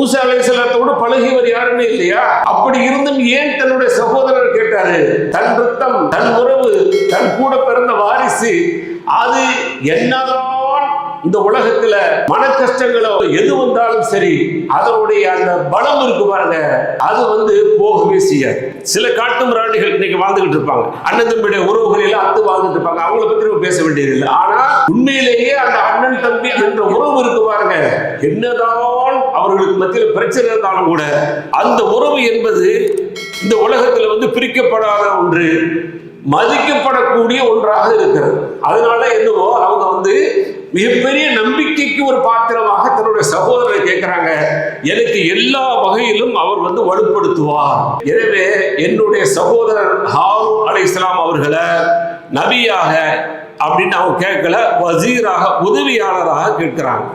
மூசா அலைஹிஸ்ஸலாத்தோடு பழகியவர் யாருமே இல்லையா? அப்படி இருந்தும் ஏன் தன்னுடைய சகோதரர் கேட்டாரு? தன் ரத்தம், தன் உறவு, தன் கூட பிறந்த வாரிசு, அது என்னதான் இந்த உலகத்துல மன கஷ்டங்களோ எது வந்தாலும் சரி, அதனுடைய அந்த பலம் இருக்கு பாருங்க, அது போகவே செய்யாது. சில காட்டு மிராண்டிகள் இன்னைக்கு வாழ்ந்துகிட்டு இருப்பாங்க, அண்ணன் தம்பியுடைய உறவுகளில் அத்து வாழ்ந்துட்டு இருப்பாங்க, அவங்கள பத்தி நம்ம பேச வேண்டியதில்லை. ஆனா உண்மையிலேயே அந்த அண்ணன் தம்பி என்ற உறவு இருக்கு பாருங்க, என்னதான் அவர்களுக்கு மத்தியில் பிரச்சனை இருந்தாலும் கூட அந்த உறவு என்பது இந்த உலகத்துல பிரிக்கப்படாத ஒன்று, மதிக்கப்படக்கூடிய ஒன்றாக இருக்கிறது. அதனால என்னவோ அவங்க மிகப்பெரிய நம்பிக்கைக்கு ஒரு பாத்திரமாக தன்னுடைய சகோதரரை கேட்கிறாங்க. எனக்கு எல்லா வகையிலும் அவர் வலுப்படுத்துவார். எனவே என்னுடைய சகோதரர் ஹாரூன் அலைஹிஸ்ஸலாம் அவர்களை நபியாக அப்படின்னு அவங்க கேட்கல, வசீராக, உதவியாளராக கேட்கிறாங்க.